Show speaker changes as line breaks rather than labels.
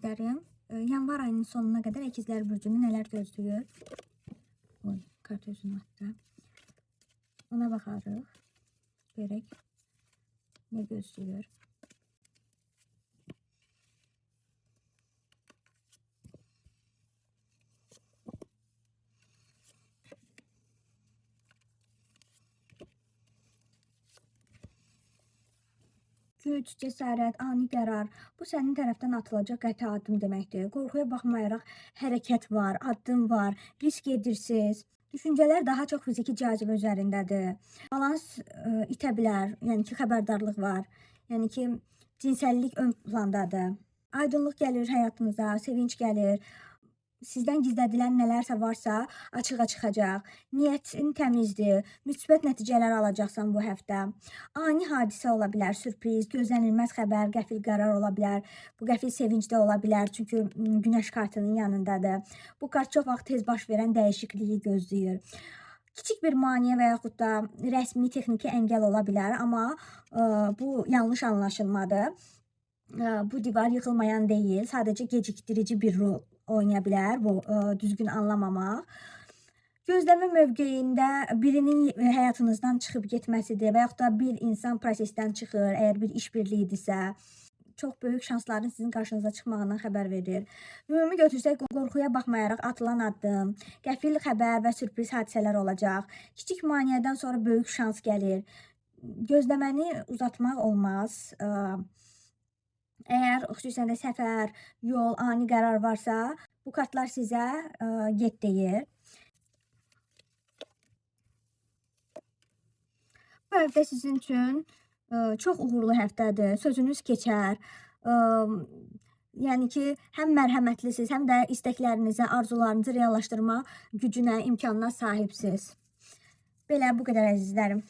əkizlərim, yanvar ayının sonuna qədər əkizlər bürcünü nələr gözləyir? Oy, kart özünü atdı. Ona baxarıq. Görək nə gözləyir. Güc, cəsarət, ani qərar. Bu sənin tərəfdən atılacaq qəti addım deməkdir. Qorxuya baxmayaraq hərəkət var, addım var, risk edirsiniz. Düşüncələr daha çox fiziki cazibə üzərindədir. Balans itə bilər, yəni ki, xəbərdarlıq var. Yəni ki, cinsəllik ön plandadır. Aydınlıq gəlir həyatınıza, sevinç gəlir. Sizdən gizlədilən nələrsə varsa açığa çıxacaq. Niyyətin təmizdir. Müsbət nəticələr alacaqsan bu həftə. Ani hadisə ola bilər, sürpriz, gözlənilməz xəbər, qəfil qərar ola bilər. Bu qəfil sevinç də ola bilər, çünki günəş kartının yanındadır. Bu kart çox vaxt tez baş verən dəyişikliyi gözləyir. Kiçik bir maneə və yaxud da rəsmi texniki əngəl ola bilər, amma bu yanlış anlaşılmadır. Bu divar yıxılmayan deyil, sadəcə gecikdirici bir rol oynaya bilər, bu düzgün anlamamaq. Gözləmə mövqeyində birinin həyatınızdan çıxıb getməsidir və yaxud da bir insan prosesdən çıxır, əgər bir işbirliyidirsə, çox böyük şansların sizin qarşınıza çıxmağından xəbər verir. Ümumi götürsək, qorxuya baxmayaraq atılan addım, qəfil xəbər və sürpriz hadisələr olacaq. Kiçik maneədən sonra böyük şans gəlir. Gözləməni uzatmaq olmaz. Əgər xüsusən də səfər, yol, ani qərar varsa, bu kartlar sizə get deyir. Bu həftə sizin üçün çox uğurlu həftədir. Sözünüz keçər. Yəni ki, həm mərhəmətlisiniz, həm də istəklərinizi, arzularınızı reallaşdırma gücünə, imkanına sahibsiniz. Belə, bu qədər əzizlərim.